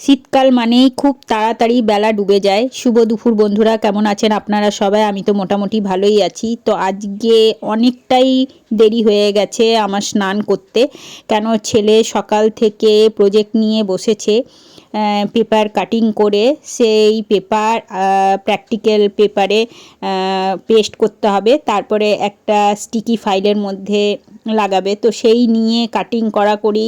শীতকাল মানেই খুব তাড়াতাড়ি বেলা ডুবে যায়। শুভ দুপুর বন্ধুরা, কেমন আছেন আপনারা সবাই? আমি তো মোটামুটি ভালোই আছি। তো আজকে অনেকটাই দেরি হয়ে গেছে আমার স্নান করতে, কেন ছেলে সকাল থেকে প্রজেক্ট নিয়ে বসেছে। পেপার কাটিং করে সেই পেপার প্র্যাকটিক্যাল পেপারে পেস্ট করতে হবে, তারপরে একটা স্টিকি ফাইলের মধ্যে লাগাবে। তো সেই নিয়ে কাটিং করি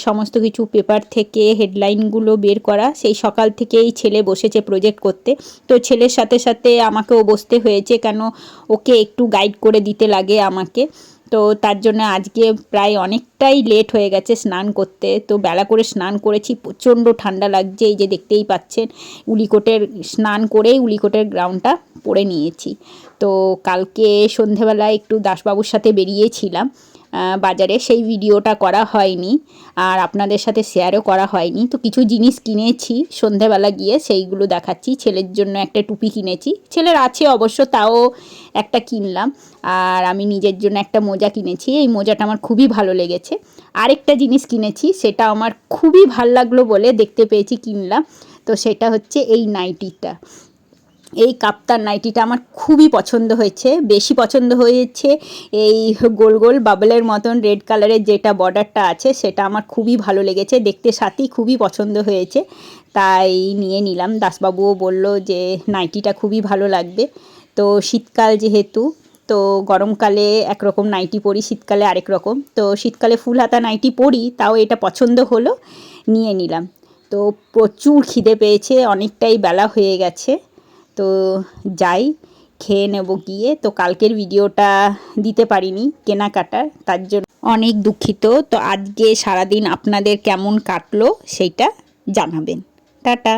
সমস্ত কিছু পেপার থেকে হেডলাইনগুলো বের করা, সেই সকাল থেকেই ছেলে বসেছে প্রজেক্ট করতে। তো ছেলের সাথে সাথে আমাকেও বসতে হয়েছে, কেন ওকে একটু গাইড করে দিতে লাগে আমাকে। তো তার জন্য আজকে প্রায় অনেকটাই লেট হয়ে গেছে স্নান করতে। তো বেলা করে স্নান করেছি, প্রচণ্ড ঠান্ডা লাগছে, এই যে দেখতেই পাচ্ছেন। উলিকোটের স্নান করেই উলিকোটের গ্রাউন্ডটা পরে নিয়েছি। তো কালকে সন্ধেবেলায় একটু দাসবাবুর সাথে বেরিয়েছিলাম বাজারে, সেই ভিডিওটা করা হয়নি আর আপনাদের সাথে শেয়ারও করা হয়নি। তো কিছু জিনিস কিনেছি সন্ধেবেলা গিয়ে, সেইগুলো দেখাচ্ছি। ছেলের জন্য একটা টুপি কিনেছি, ছেলের আছে অবশ্য, তাও একটা কিনলাম। আর আমি নিজের জন্য একটা মোজা কিনেছি, এই মোজাটা আমার খুবই ভালো লেগেছে। আরেকটা জিনিস কিনেছি, সেটা আমার খুবই ভালো লাগলো বলে দেখতে পেয়েছি কিনলাম। তো সেটা হচ্ছে এই নাইটিটা, এই কাপ্তান নাইটিটা আমার খুবই পছন্দ হয়েছে। বেশি পছন্দ হয়েছে এই গোল গোল বাবলের মতন রেড কালারের যেটা বর্ডারটা আছে, সেটা আমার খুবই ভালো লেগেছে, দেখতে সাথেই খুবই পছন্দ হয়েছে, তাই নিয়ে নিলাম। দাসবাবুও বলল যে নাইটিটা খুবই ভালো লাগবে। তো শীতকাল যেহেতু, তো গরমকালে একরকম নাইটি পরি, শীতকালে আরেক রকম। তো শীতকালে ফুল হাতা নাইটি পরি, তাও এটা পছন্দ হলো, নিয়ে নিলাম। তো প্রচুর খিদে পেয়েছে, অনেকটাই বেলা হয়ে গেছে। তো যাই, খেয়ে নেব গিয়ে। তো কালকের ভিডিওটা দিতে পারিনি কেনাকাটার, তার জন্য অনেক দুঃখিত। তো আজকে সারাদিন আপনাদের কেমন কাটলো সেইটা জানাবেন। টাটা।